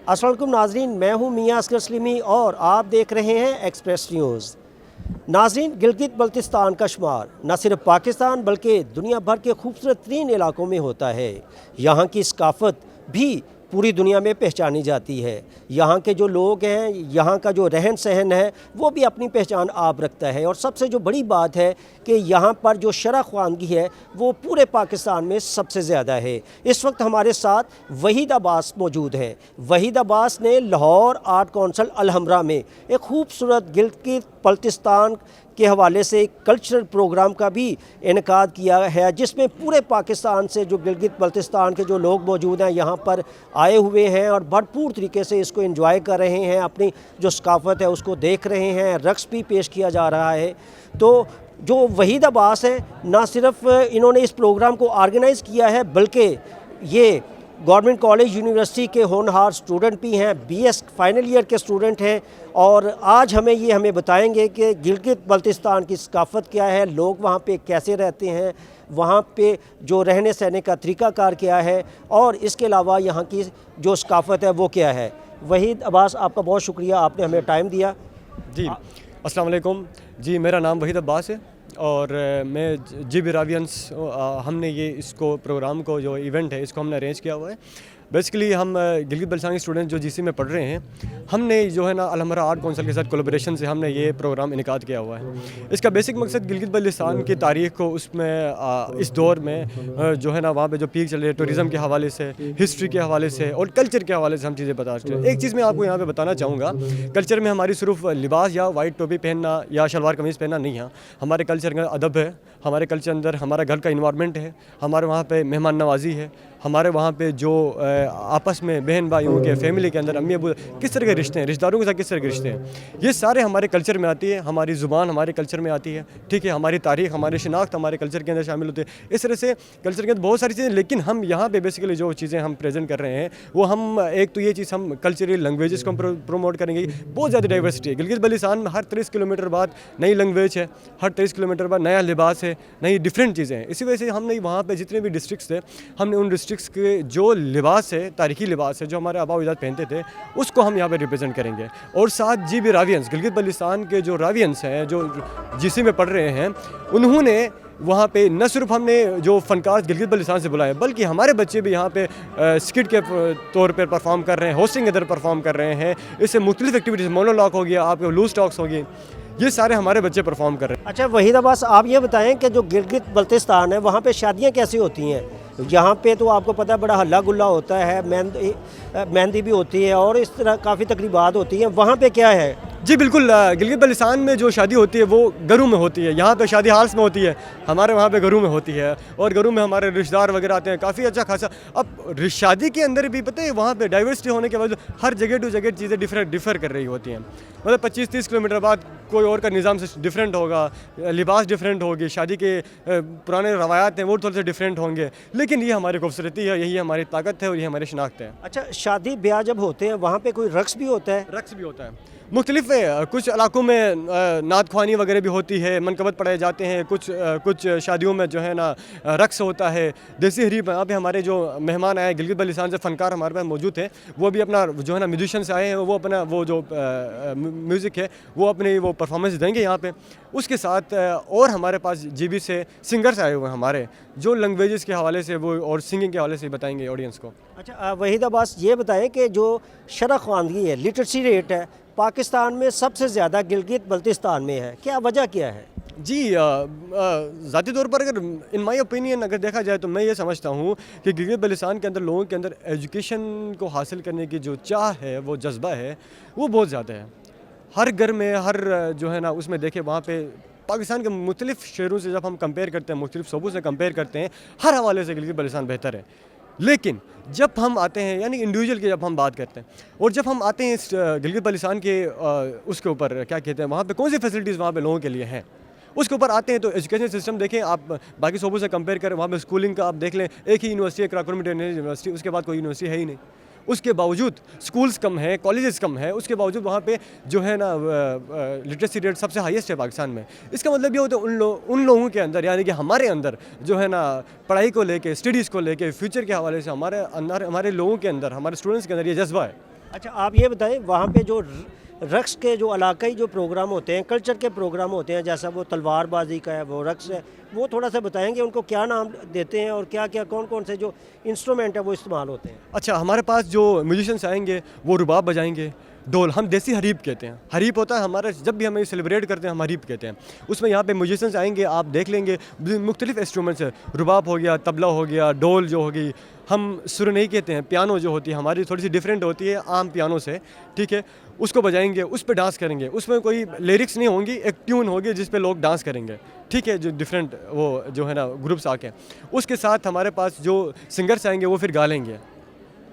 अस्सलाम वालेकुम नाजरीन, मैं हूँ मियाँ असगर सलीमी और आप देख रहे हैं एक्सप्रेस न्यूज़। नाजरीन, गिलगित बल्तिस्तान का शुमार न सिर्फ पाकिस्तान बल्कि दुनिया भर के खूबसूरत तरीन इलाकों में होता है। यहाँ की सकाफ़त भी पूरी दुनिया में पहचानी जाती है। यहाँ के जो लोग हैं, यहाँ का जो रहन सहन है, वो भी अपनी पहचान आप रखता है। और सबसे जो बड़ी बात है कि यहाँ पर जो शरह ख्वानगी है वो पूरे पाकिस्तान में सबसे ज़्यादा है। इस वक्त हमारे साथ वहीद अब्बास मौजूद हैं। वहीद अब्बास ने लाहौर आर्ट कौंसिल अलहमरा में एक खूबसूरत गिलगित बल्तिस्तान के हवाले से एक कल्चरल प्रोग्राम का भी इनेकाद किया है, जिसमें पूरे पाकिस्तान से जो गिलगित बल्तिस्तान के जो लोग मौजूद हैं यहाँ पर आए हुए हैं और भरपूर तरीके से इसको एंजॉय कर रहे हैं, अपनी जो सकाफ़त है उसको देख रहे हैं, रक़्स भी पेश किया जा रहा है। तो जो वहीद अब्बास है, ना सिर्फ इन्होंने इस प्रोग्राम को ऑर्गेनाइज़ किया है बल्कि ये गवर्नमेंट कॉलेज यूनिवर्सिटी के होनहार स्टूडेंट भी हैं, बीएस फाइनल ईयर के स्टूडेंट हैं। और आज हमें बताएंगे कि गिलगित बल्तिस्तान की सकाफ़त क्या है, लोग वहाँ पे कैसे रहते हैं, वहाँ पे जो रहने सहने का तरीक़ाकार क्या है और इसके अलावा यहाँ की जो सकाफ़त है वो क्या है। वहीद अब्बास, आपका बहुत शुक्रिया, आपने हमें टाइम दिया। जी, अस्सलाम वालेकुम जी, मेरा नाम वहीद अब्बास है और मैं जी बिरावियंस हमने ये इसको प्रोग्राम को जो इवेंट है इसको हमने अरेंज किया हुआ है। बेसिकली हम गिलगित बल्तिस्तान के स्टूडेंट जो जीसी में पढ़ रहे हैं, हमने जो है ना अलहमरा आर्ट कौंसिल के साथ कोलैबोरेशन से हमने ये प्रोग्राम इनेकाद किया हुआ है। इसका बेसिक मकसद गिलगित बल्तिस्तान की तारीख़ को उसमें इस दौर में जो है ना वहाँ पे जो पीक चल रही है टूरिज़म के हवाले से, हिस्ट्री के हवाले से और कल्चर के हवाले से हम चीज़ें बता सकते हैं। एक चीज़ मैं आपको यहाँ पे बताना चाहूँगा, कल्चर में हमारी सिर्फ लिबास या वाइट टोपी पहनना या शलवार कमीज़ पहनना नहीं है। हमारे कल्चर का अदब है, हमारे कल्चर अंदर हमारा घर का इन्वायरमेंट है, हमारे वहाँ पे मेहमान नवाजी है, हमारे वहाँ पे जो आपस में बहन भाइयों के फैमिली के अंदर अम्मी अबू किस तरह के रिश्ते हैं, रिश्तेदारों के साथ किस तरह के रिश्ते हैं, ये सारे हमारे कल्चर में आती है। हमारी ज़ुबान हमारे कल्चर में आती है, ठीक है, हमारी तारीख़ हमारी शिनाख्त हमारे कल्चर के अंदर शामिल होती है। इस तरह से कल्चर के अंदर बहुत सारी चीज़ें, लेकिन हम यहाँ पे बेसिकली जो चीज़ें हम प्रेजेंट कर रहे हैं वो हम एक तो ये चीज़ हम कल्चरल लैंग्वेजेस को प्रमोट करेंगे। बहुत ज़्यादा डाइवर्सिटी है गिलगित बल्तिस्तान में, हर 30 किलोमीटर बाद नई लैंग्वेज है, हर 30 किलोमीटर बाद नया लिबास है, नई डिफरेंट चीज़ें हैं। इसी वजह से हमने वहाँ पे जितने भी डिस्ट्रिक्ट्स थे, हमने उन डिस्ट्रिक्ट्स के जो लिबास है, तारीखी लिबास है जो हमारे आबा अजदाद पहनते थे, उसको हम यहाँ पे रिप्रेजेंट करेंगे। और साथ जी भी रावियंस, गिलगित बल्तिस्तान के जो रावियंस हैं जो जीसी में पढ़ रहे हैं, उन्होंने वहाँ पे न सिर्फ हमने जो फ़नकार गिलगित बल्तिस्तान से बुलाए बल्कि हमारे बच्चे भी यहाँ पे स्किट के तौर पर परफॉर्म कर रहे हैं, होस्टिंग इधर परफॉर्म कर रहे हैं। इससे मुख्तलिफ एक्टिविटीज़, मोनोलॉग हो गया, आपके लूज टॉक्स हो गई, ये सारे हमारे बच्चे परफॉर्म कर रहे हैं। अच्छा वहीद अब्बास, आप ये बताएं कि जो गिलगित बल्तिस्तान है वहाँ पे शादियाँ कैसी होती हैं? यहाँ पे तो आपको पता है बड़ा हल्ला गुल्ला होता है, मेहंदी भी होती है और इस तरह काफ़ी तकरीबात होती हैं, वहाँ पे क्या है? जी बिल्कुल, गिलगित बल्तिस्तान में जो शादी होती है वो घरों में होती है। यहाँ पे शादी हाल्स में होती है, हमारे वहाँ पे घरों में होती है और घरों में हमारे रिश्तेदार वगैरह आते हैं, काफ़ी अच्छा खासा। अब शादी के अंदर भी पता है वहाँ पे डाइवर्सिटी होने के बाद हर जगह टू जगह चीज़ें डिफ़र कर रही होती हैं। मतलब 25-30 किलोमीटर बाद कोई और का निज़ाम से डिफरेंट होगा, लिबास डिफरेंट होगी, शादी के पुराने रवायात हैं वो थोड़े से डिफरेंट होंगे, लेकिन ये हमारी खूबसूरती है, यही हमारी ताकत है और ये हमारी शनाख्त है। अच्छा, शादी ब्याह जब होते हैं वहाँ पे कोई रक़्स भी होता है? रक़्स भी होता है, मुख्तलिफ है। कुछ इलाकों में नात ख्वानी वगैरह भी होती है, मनकबत पढ़ाए जाते हैं। कुछ शादियों में जो है ना रक़्स होता है। देसी हरीफ यहाँ पे हमारे जो मेहमान आए गिलगित बल्तिस्तान से, फ़नकार हमारे पास मौजूद थे, वो भी अपना जो है ना म्यूजिशियंस आए हैं, वो अपना वो जो म्यूज़िक है वो अपनी वो परफॉर्मेंस देंगे यहाँ पे। उसके साथ और हमारे पास जीबी से सिंगर्स आए हुए हैं हमारे, जो लैंग्वेजेस के हवाले से वो और सिंगिंग के हवाले से बताएंगे ऑडियंस को। अच्छा वहीद अब्बास, ये बताएं कि जो शरह ख्वानगी है, लिटरेसी रेट है, पाकिस्तान में सबसे ज़्यादा गिलगित बल्तिस्तान में है, क्या वजह क्या है? जी, ज़ाती तौर पर अगर इन माई ओपिनियन अगर देखा जाए तो मैं ये समझता हूँ कि गिलगित बल्तिस्तान के अंदर लोगों के अंदर एजुकेशन को हासिल करने की जो चाह है, वो जज्बा है, वो बहुत ज़्यादा है। हर घर में, हर जो है ना उसमें देखे वहाँ पे पाकिस्तान के मुख्तलिफ शहरों से जब हम कंपेयर करते हैं, मुख्तलिफ सूबों से कंपेयर करते हैं, हर हवाले से गिलगित बल्तिस्तान बेहतर है। लेकिन जब हम आते हैं, यानी इंडिविजुअल की जब हम बात करते हैं और जब हम आते हैं इस गिलगित बल्तिस्तान के उसके ऊपर क्या कहते हैं, वहाँ पे कौन सी फैसिलिटीज़ वहाँ पे लोगों के लिए हैं, उसके ऊपर आते हैं तो एजुकेशन सिस्टम देखें आप, बाकी सूबों से कंपेयर करें, वहाँ पे स्कूलिंग का आप देख लें, एक ही यूनिवर्सिटी है, कराकोरम यूनिवर्सिटी, उसके बाद कोई यूनिवर्सिटी है ही नहीं। उसके बावजूद स्कूल्स कम हैं, कॉलेजेस कम हैं, उसके बावजूद वहाँ पे जो है ना लिटरेसी रेट सबसे हाईएस्ट है पाकिस्तान में। इसका मतलब ये होता है उन लोगों के अंदर, यानी कि हमारे अंदर जो है ना पढ़ाई को लेके, स्टडीज़ को लेके, फ्यूचर के हवाले से हमारे अंदर, हमारे लोगों के अंदर, हमारे स्टूडेंट्स के अंदर ये जज्बा है। अच्छा, आप ये बताएं वहाँ पे जो रक्स के जो इलाकाई जो प्रोग्राम होते हैं, कल्चर के प्रोग्राम होते हैं, जैसा वो तलवारबाजी का है, वो रक्स है, वो थोड़ा सा बताएंगे उनको क्या नाम देते हैं और क्या क्या कौन कौन से जो इंस्ट्रूमेंट है वो इस्तेमाल होते हैं? अच्छा, हमारे पास जो म्यूजिशंस आएंगे वो रुबाब बजाएंगे, ढोल, हम देसी हरीब कहते हैं। हरीब होता है हमारा, जब भी हम सेलिब्रेट करते हैं हम हरीब कहते हैं। उसमें यहाँ पे म्यूजिशंस आएंगे, आप देख लेंगे मुख्तलिफ इंस्ट्रूमेंट्स है, रुबाब हो गया, तबला हो गया, ढोल जो होगी, हम सुर नहीं कहते हैं, पियानो जो होती है हमारी थोड़ी सी डिफरेंट होती है आम पियानो से, ठीक है, उसको बजाएंगे, उस पर डांस करेंगे। उसमें कोई लिरिक्स नहीं होंगी, एक ट्यून होगी जिस पे लोग डांस करेंगे, ठीक है, जो डिफरेंट वो जो है ना ग्रुप्स आके, उसके साथ हमारे पास जो सिंगर्स आएंगे वो फिर गा लेंगे।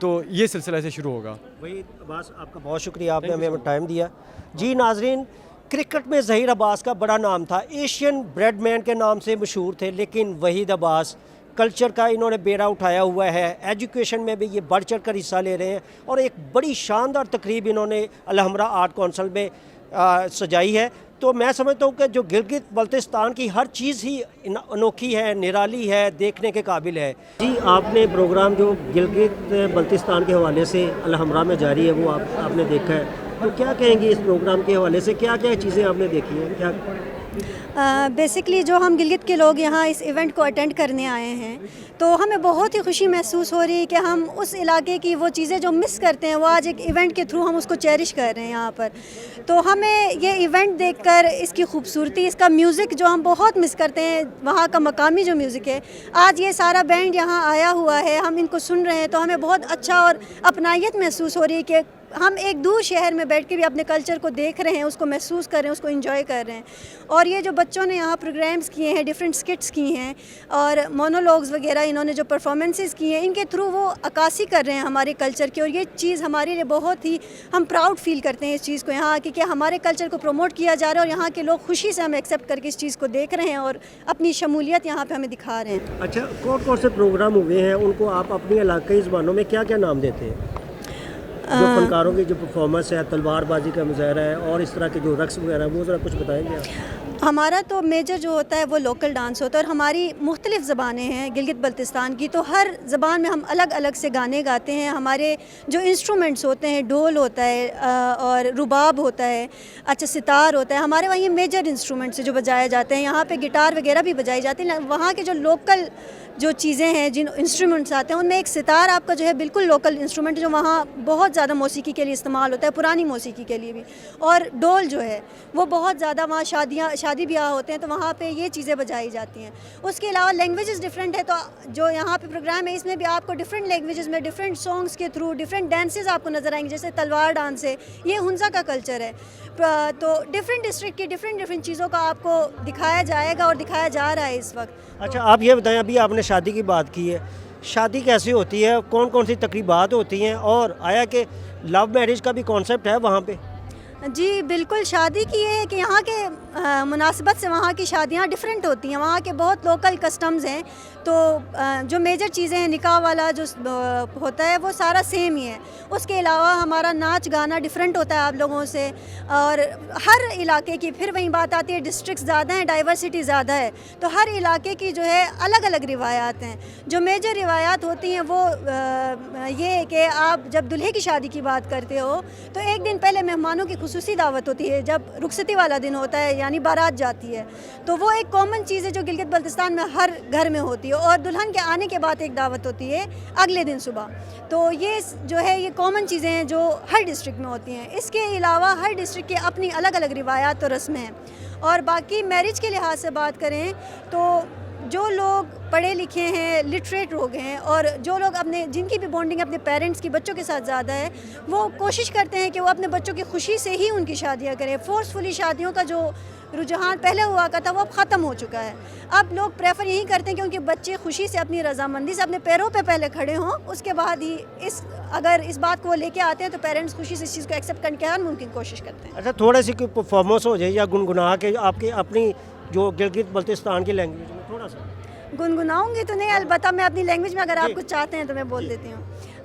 तो ये सिलसिला ऐसे शुरू होगा। वही अब्बास, आपका बहुत शुक्रिया, आपने हमें टाइम दिया। जी नाजरीन, क्रिकेट में ज़हीर अब्बास का बड़ा नाम था, एशियन ब्रेडमैन के नाम से मशहूर थे, लेकिन वहीद अब्बास कल्चर का इन्होंने बेड़ा उठाया हुआ है। एजुकेशन में भी ये बढ़ चढ़ कर हिस्सा ले रहे हैं और एक बड़ी शानदार तकरीब इन्होंने अलहमरा आर्ट कौंसल में सजाई है। तो मैं समझता हूँ कि जो गिलगित बल्तिस्तान की हर चीज़ ही अनोखी है, निराली है, देखने के काबिल है। जी, आपने प्रोग्राम जो गिलगित बल्तिस्तान के हवाले से अलहमरा में जारी है वो आपने देखा है, तो क्या कहेंगे इस प्रोग्राम के हवाले से, क्या क्या चीज़ें आपने देखी हैं? क्या बेसिकली जो हम गिलगित के लोग यहाँ इस इवेंट को अटेंड करने आए हैं, तो हमें बहुत ही खुशी महसूस हो रही है कि हम उस इलाके की वो चीज़ें जो मिस करते हैं वो आज एक इवेंट के थ्रू हम उसको चेरिश कर रहे हैं यहाँ पर। तो हमें ये इवेंट देखकर इसकी खूबसूरती, इसका म्यूज़िक जो हम बहुत मिस करते हैं, वहाँ का मकामी जो म्यूज़िक है, आज ये सारा बैंड यहाँ आया हुआ है, हम इनको सुन रहे हैं, तो हमें बहुत अच्छा और अपनायत महसूस हो रही है कि हम एक दूर शहर में बैठ के भी अपने कल्चर को देख रहे हैं, उसको महसूस कर रहे हैं, उसको एंजॉय कर रहे हैं। और ये जो बच्चों ने यहाँ प्रोग्राम्स किए हैं, डिफरेंट स्किट्स की हैं और मोनोलॉग्स वगैरह इन्होंने जो परफॉर्मेंसेस की हैं, इनके थ्रू वो अक्कासी कर रहे हैं हमारे कल्चर की। और ये चीज़ हमारे लिए बहुत ही, हम प्राउड फील करते हैं इस चीज़ को यहाँ आके कि हमारे कल्चर को प्रमोट किया जा रहा है और यहाँ के लोग खुशी से हमें एक्सेप्ट करके इस चीज़ को देख रहे हैं और अपनी शमूलियत यहाँ पर हमें दिखा रहे हैं। अच्छा, कौन कौन से प्रोग्राम हुए हैं, उनको आप अपनी इलाकाई ज़बानों में क्या क्या नाम देते हैं? जो फनकारों की जो परफॉर्मेंस है, तलवारबाजी का मुजाहरा है और इस तरह के जो रक्स वगैरह, वो ज़रा कुछ बताएंगे आप? हमारा तो मेजर जो होता है वो लोकल डांस होता है और हमारी मुख्तलिफ़ ज़बानें हैं गिलगित बल्तिस्तान की, तो हर ज़बान में हम अलग अलग से गाने गाते हैं। हमारे जो इंस्ट्रूमेंट्स होते हैं, ढोल होता है और रुबाब होता है, अच्छा सितार होता है, हमारे वहाँ ये मेजर इंस्ट्रूमेंट्स जो बजाए जाते हैं। यहाँ पे गिटार वगैरह भी बजाई जाती है। वहाँ के जो लोकल जो चीज़ें हैं, जिन इंस्ट्रूमेंट्स आते हैं, उनमें एक सितार आपका जो है बिल्कुल लोकल इंस्ट्रूमेंट जो वहाँ बहुत ज़्यादा मौसीकी के लिए इस्तेमाल होता है, पुरानी मौसीकी के लिए भी। और ढोल जो है वो बहुत ज़्यादा वहाँ शादी ब्याह होते हैं तो वहाँ पे ये चीज़ें बजाई जाती हैं। उसके अलावा लैंग्वेजेस डिफरेंट है, तो जो यहाँ पे प्रोग्राम है इसमें भी आपको डिफरेंट लैंग्वेजेस में डिफरेंट सॉन्ग्स के थ्रू डिफरेंट डांसेस आपको नज़र आएंगे। जैसे तलवार डांस है, ये हुंजा का कल्चर है, तो डिफरेंट डिस्ट्रिक्ट की डिफरेंट चीज़ों का आपको दिखाया जाएगा और दिखाया जा रहा है इस वक्त। अच्छा, आप ये बताएं, अभी आपने शादी की बात की है, शादी कैसी होती है, कौन कौन सी तकरीबात होती हैं और आया कि लव मैरिज का भी कॉन्सेप्ट है वहाँ पे? जी बिल्कुल, शादी की ये है कि यहाँ के मुनासिबत से वहाँ की शादियाँ डिफरेंट होती हैं, वहाँ के बहुत लोकल कस्टम्स हैं। तो जो मेजर चीज़ें हैं, निकाह वाला जो होता है वो सारा सेम ही है। उसके अलावा हमारा नाच गाना डिफरेंट होता है आप लोगों से, और हर इलाके की फिर वही बात आती है, डिस्ट्रिक्ट ज़्यादा हैं, डाइवर्सिटी ज़्यादा है, तो हर इलाके की जो है अलग अलग रिवायात हैं। जो मेजर रिवायात होती हैं वो ये है कि आप जब दूल्हे की शादी की बात करते हो तो एक दिन पहले मेहमानों की खुसूसी दावत होती है, जब रुखसती वाला दिन होता है यानी बारात जाती है, तो वो एक कॉमन चीज़ है जो गिलगित बल्तिस्तान में हर घर में होती है। और दुल्हन के आने के बाद एक दावत होती है अगले दिन सुबह। तो ये जो है ये कॉमन चीज़ें हैं जो हर डिस्ट्रिक्ट में होती हैं। इसके अलावा हर डिस्ट्रिक्ट की अपनी अलग अलग रिवायात और रस्में हैं। और बाकी मैरिज के लिहाज से बात करें तो जो लोग पढ़े लिखे हैं, लिटरेट लोग हैं, और जो लोग अपने जिनकी भी बॉन्डिंग अपने पेरेंट्स की बच्चों के साथ ज़्यादा है, वो कोशिश करते हैं कि वो अपने बच्चों की खुशी से ही उनकी शादियाँ करें। फोर्सफुली शादियों का जो रुझान पहले हुआ करता वो अब ख़त्म हो चुका है। अब लोग प्रेफर यही करते हैं कि उनके बच्चे खुशी से अपनी रजामंदी से अपने पैरों पे पहले खड़े हों, उसके बाद ही अगर इस बात को वो लेके आते हैं तो पेरेंट्स खुशी से इस चीज़ को एक्सेप्ट करने की हर मुमकिन कोशिश करते हैं। अच्छा, थोड़ी सी कोई परफॉर्मेंस हो जाए या गुनगुना के आपकी अपनी जो गिलगित बल्तिस्तान की लैंग्वेज में थोड़ा सा? गुनगुनाऊंगी तो नहीं, अलबत्ता मैं अपनी लैंग्वेज में अगर आप कुछ चाहते हैं तो मैं बोल देती हूँ।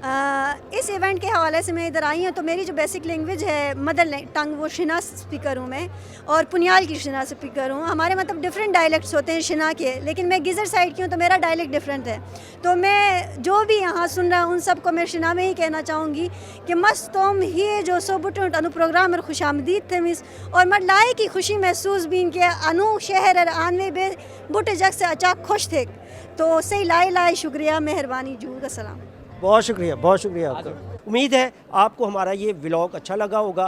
इस इवेंट के हवाले से मैं इधर आई हूँ, तो मेरी जो बेसिक लैंग्वेज है मदर टंग वो शिना स्पीकर हूँ मैं, और पुनियाल की शिना स्पीकर हूँ। हमारे मतलब डिफरेंट डायलेक्ट्स होते हैं शिना के, लेकिन मैं गिज़र साइड की हूँ तो मेरा डायलेक्ट डिफरेंट है। तो मैं जो भी यहाँ सुन रहा हूँ उन सबको मैं शिना में ही कहना चाहूँगी कि मस्तोम ही जो सो बुट अनु प्रोग्राम और खुश आमदीद थे मिस, और मत लाए की खुशी महसूस बीन के अनु शहर और आनवे बे बुट जग से अचाक खुश थे। तो सही लाई शुक्रिया, मेहरबानी, जूग अस्सलाम। बहुत शुक्रिया आपका। उम्मीद है आपको हमारा ये व्लॉग अच्छा लगा होगा।